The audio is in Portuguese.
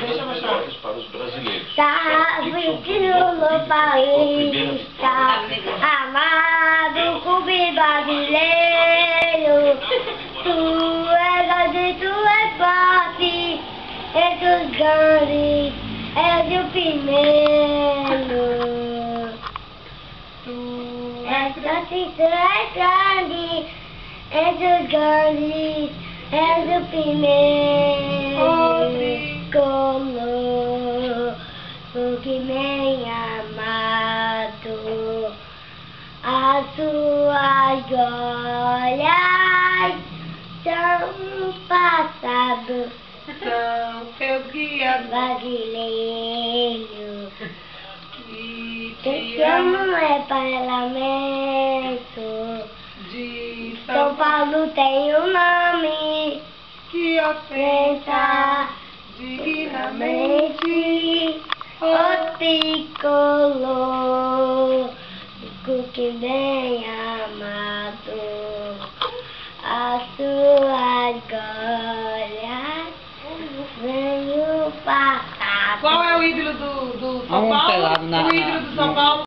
derrotas para os brasileiros. Tá vestindo no paulista, amado clube brasileiro. Tu é grande, tu é forte, entre os grandes és o primeiro. Tu és forte, tu és grande, entre os grandes és o primeiro. Que bem amado, as suas glórias são passado, São teus guias brasileiro. que Te te amo amam. é parlamento. De São Paulo tem um nome que pensa dignamente. o tricolor, que bem amado, as suas glórias vem o passado. Qual é o ídolo do São Um Paulo? pelado O ídolo do São Paulo?